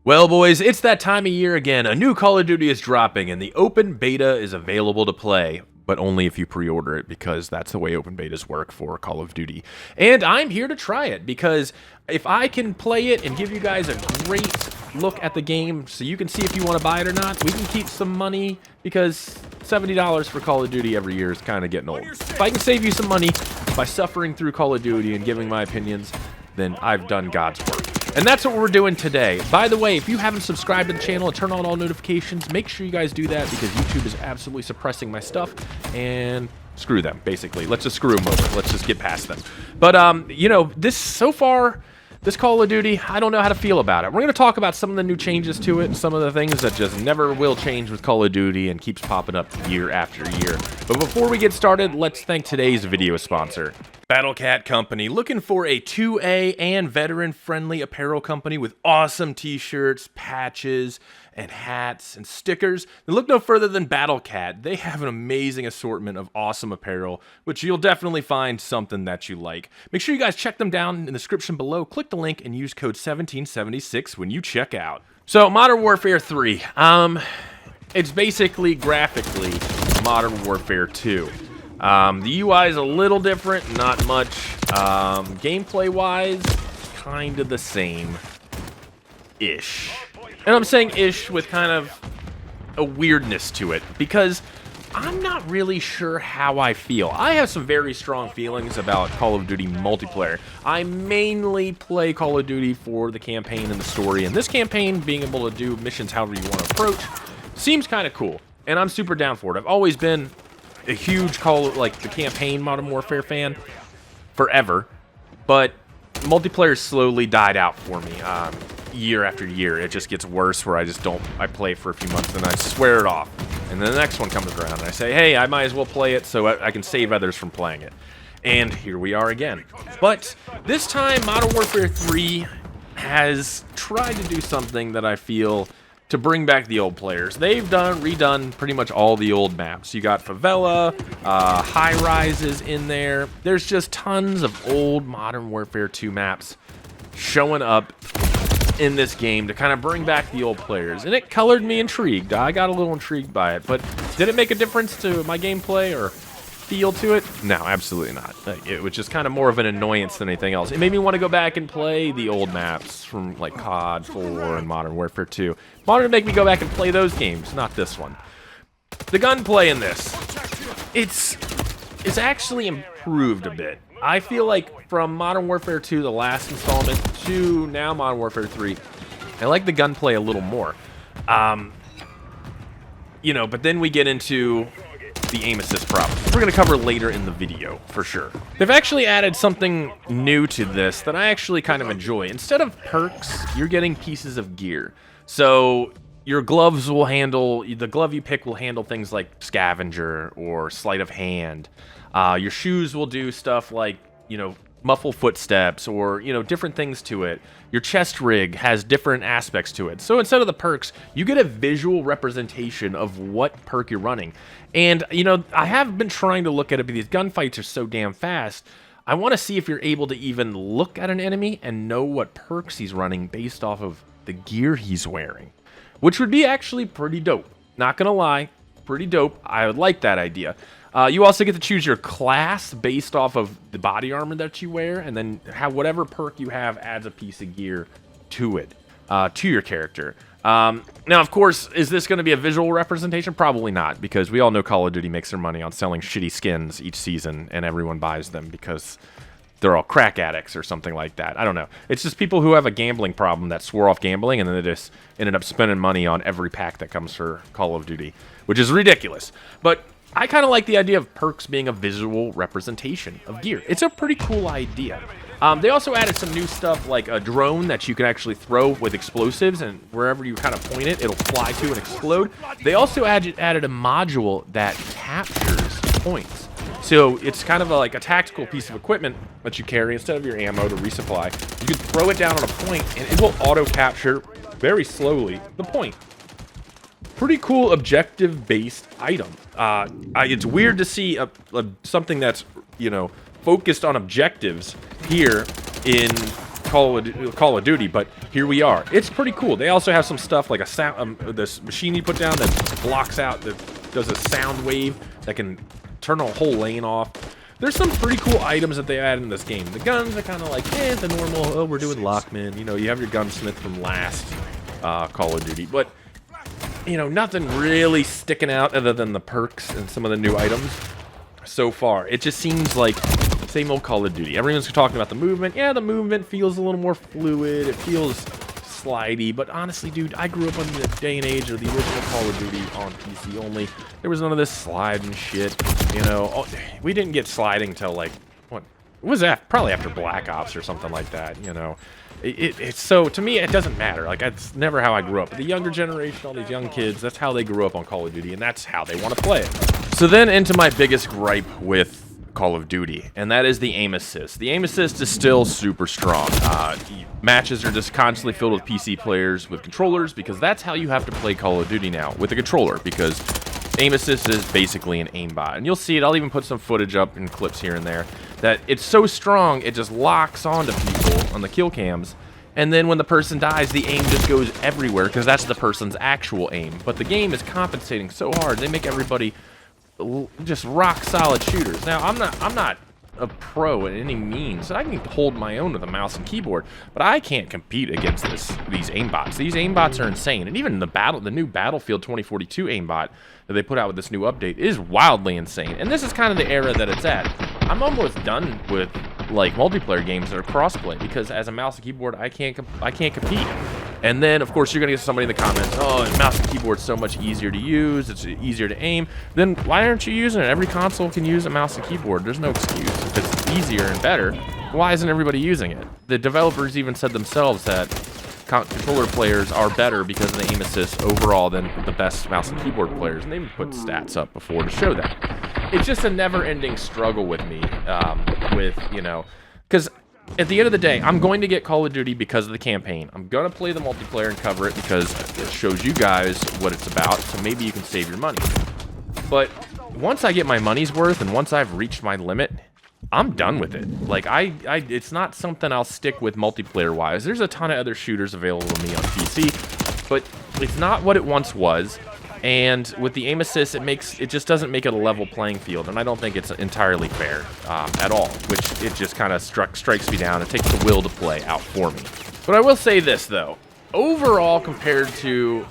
Well, boys, it's that time of year again. A new Call of Duty is dropping, and the open beta is available to play, but only if you pre-order it, because that's the way open betas work for Call of Duty. And I'm here to try it, because if I can play it and give you guys a great look at the game so you can see if you want to buy it or not, we can keep some money, because $70 for Call of Duty every year is kind of getting old. If I can save you some money by suffering through Call of Duty and giving my opinions, then I've done God's work. And that's what we're doing today. By the way, if you haven't subscribed to the channel and turned on all notifications, make sure you guys do that, because YouTube is absolutely suppressing my stuff, and screw them, basically. Let's just screw them over. Let's just get past them. But, you know, so far, this Call of Duty, I don't know how to feel about it. We're going to talk about some of the new changes to it and some of the things that just never will change with Call of Duty and keeps popping up year after year. But before we get started, let's thank today's video sponsor, BattleCat Company. Looking for a 2A and veteran-friendly apparel company with awesome t-shirts, patches, and hats and stickers? Then look no further than BattleCat. They have an amazing assortment of awesome apparel, which you'll definitely find something that you like. Make sure you guys check them down in the description below. Click the link and use code 1776 when you check out. So, Modern Warfare 3. It's basically graphically Modern Warfare 2. The UI is a little different, not much. Gameplay-wise, kind of the same-ish. And I'm saying ish with kind of a weirdness to it, because I'm not really sure how I feel. I have some very strong feelings about Call of Duty multiplayer. I mainly play Call of Duty for the campaign and the story, and this campaign, being able to do missions however you want to approach, seems kind of cool, and I'm super down for it. I've always been a huge the campaign Modern Warfare fan forever, but multiplayer slowly died out for me. Year after year, it just gets worse, where I play it for a few months and I swear it off, and then the next one comes around and I say, hey, I might as well play it so I can save others from playing it. And here we are again. But this time, Modern Warfare 3 has tried to do something that I feel to bring back the old players. They've redone pretty much all the old maps. You got favela, high rises in there. There's just tons of old Modern Warfare 2 maps showing up in this game to kind of bring back the old players, and it colored me intrigued. I got a little intrigued by it, but did it make a difference to my gameplay or feel to it? No, absolutely not. It was just kind of more of an annoyance than anything else. It made me want to go back and play the old maps from like COD 4 and Modern Warfare 2. Wanted to make me go back and play those games, not this one. The gunplay in this, it's actually improved a bit. I feel like from Modern Warfare 2, the last installment, to now Modern Warfare 3, I like the gunplay a little more. You know, but then we get into the aim assist problem. We're going to cover later in the video, for sure. They've actually added something new to this that I actually kind of enjoy. Instead of perks, you're getting pieces of gear. So your gloves will the glove you pick will handle things like scavenger or sleight of hand. Your shoes will do stuff like, you know, muffle footsteps or, you know, different things to it. Your chest rig has different aspects to it. So instead of the perks, you get a visual representation of what perk you're running. And, you know, I have been trying to look at it, but these gunfights are so damn fast. I want to see if you're able to even look at an enemy and know what perks he's running based off of the gear he's wearing, which would be actually pretty dope. Not gonna lie, pretty dope. I would like that idea. You also get to choose your class based off of the body armor that you wear, and then whatever perk you have adds a piece of gear to it, to your character. Now, of course, is this going to be a visual representation? Probably not, because we all know Call of Duty makes their money on selling shitty skins each season, and everyone buys them because they're all crack addicts or something like that. I don't know. It's just people who have a gambling problem that swore off gambling, and then they just ended up spending money on every pack that comes for Call of Duty, which is ridiculous. But I kind of like the idea of perks being a visual representation of gear. It's a pretty cool idea. They also added some new stuff like a drone that you can actually throw with explosives, and wherever you kind of point it, it'll fly to and explode. They also added a module that captures points. So it's kind of like a tactical piece of equipment that you carry instead of your ammo to resupply. You can throw it down on a point, and it will auto-capture very slowly the point. Pretty cool objective-based item. It's weird to see something that's, you know, focused on objectives here in Call of Duty, but here we are. It's pretty cool. They also have some stuff like a sound, this machine you put down that blocks out, that does a sound wave that can turn a whole lane off. There's some pretty cool items that they add in this game. The guns are kind of like, the normal, oh, we're doing Lockman. You know, you have your gunsmith from last Call of Duty, but you know, nothing really sticking out other than the perks and some of the new items so far. It just seems like the same old Call of Duty. Everyone's talking about the movement. Yeah, the movement feels a little more fluid. It feels slidey, but honestly, dude, I grew up in the day and age of the original Call of Duty on PC only. There was none of this sliding shit, you know. We didn't get sliding till like, what? It was probably after Black Ops or something like that, you know. It's so, to me, it doesn't matter. Like, it's never how I grew up. But the younger generation, all these young kids, that's how they grew up on Call of Duty, and that's how they want to play it. So then into my biggest gripe with Call of Duty, and that is the aim assist. The aim assist is still super strong. Matches are just constantly filled with PC players with controllers, because that's how you have to play Call of Duty now, with a controller, because aim assist is basically an aimbot. And you'll see it, I'll even put some footage up in clips here and there, that it's so strong, it just locks onto people on the kill cams, and then when the person dies, the aim just goes everywhere, because that's the person's actual aim. But the game is compensating so hard, they make everybody just rock solid shooters. Now, I'm not a pro in any means. I can hold my own with a mouse and keyboard, but I can't compete against these aimbots. These aimbots are insane, and even the new Battlefield 2042 aimbot that they put out with this new update is wildly insane. And this is kind of the era that it's at. I'm almost done with like multiplayer games that are crossplay, because as a mouse and keyboard, I can't compete. And then, of course, you're going to get somebody in the comments, oh, mouse and keyboard's so much easier to use, it's easier to aim. Then why aren't you using it? Every console can use a mouse and keyboard. There's no excuse. If it's easier and better, why isn't everybody using it? The developers even said themselves that controller players are better because of the aim assist overall than the best mouse and keyboard players. And they even put stats up before to show that. It's just a never-ending struggle with me, you know, because at the end of the day, I'm going to get Call of Duty because of the campaign. I'm going to play the multiplayer and cover it because it shows you guys what it's about, so maybe you can save your money. But once I get my money's worth and once I've reached my limit, I'm done with it. Like, it's not something I'll stick with multiplayer-wise. There's a ton of other shooters available to me on PC, but it's not what it once was. And with the aim assist, it just doesn't make it a level playing field, and I don't think it's entirely fair at all, which it just kind of strikes me down and takes the will to play out for me. But I will say this, though. Overall, compared to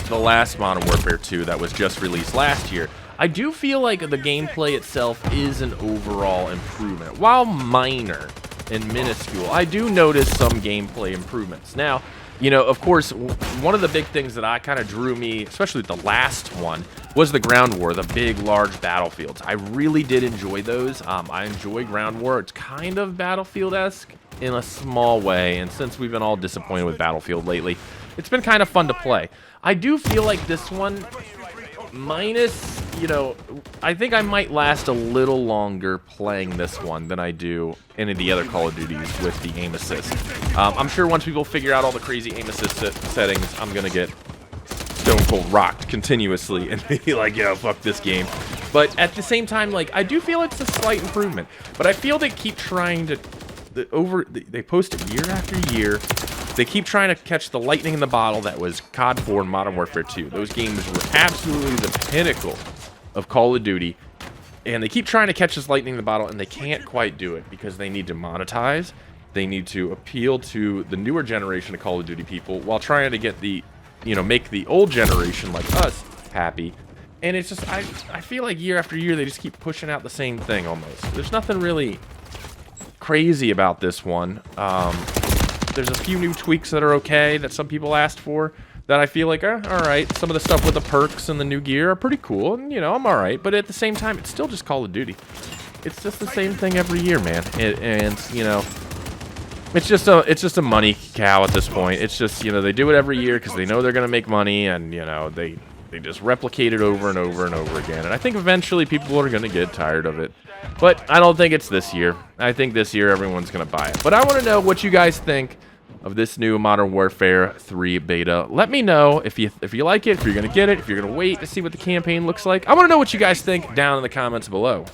the last Modern Warfare 2 that was just released last year, I do feel like the gameplay itself is an overall improvement. While minor and minuscule, I do notice some gameplay improvements. Now, you know, of course, one of the big things that I kind of drew me, especially the last one, was the ground war, the big, large battlefields. I really did enjoy those. I enjoy ground war. It's kind of Battlefield-esque in a small way, and since we've been all disappointed with Battlefield lately, it's been kind of fun to play. I do feel like this one, minus, you know, I think I might last a little longer playing this one than I do any of the other Call of Duties with the aim assist. I'm sure once people figure out all the crazy aim assist settings, I'm gonna get stone cold rocked continuously and be like, yeah, fuck this game. But at the same time, like, I do feel it's a slight improvement. But I feel they keep trying to, they post it year after year. They keep trying to catch the lightning in the bottle that was COD 4 and Modern Warfare 2. Those games were absolutely the pinnacle of Call of Duty. And they keep trying to catch this lightning in the bottle, and they can't quite do it because they need to monetize. They need to appeal to the newer generation of Call of Duty people while trying to get the, you know, make the old generation like us happy. And it's just, I feel like year after year, they just keep pushing out the same thing almost. There's nothing really crazy about this one. There's a few new tweaks that are okay that some people asked for that I feel like are alright. Some of the stuff with the perks and the new gear are pretty cool, and, you know, I'm alright. But at the same time, it's still just Call of Duty. It's just the same thing every year, man. And you know, it's just a money cow at this point. It's just, you know, they do it every year because they know they're going to make money, and, you know, they just replicate it over and over and over again. And I think eventually people are going to get tired of it. But I don't think it's this year. I think this year everyone's going to buy it. But I want to know what you guys think of this new Modern Warfare 3 beta. Let me know if you like it, if you're going to get it, if you're going to wait to see what the campaign looks like. I want to know what you guys think down in the comments below.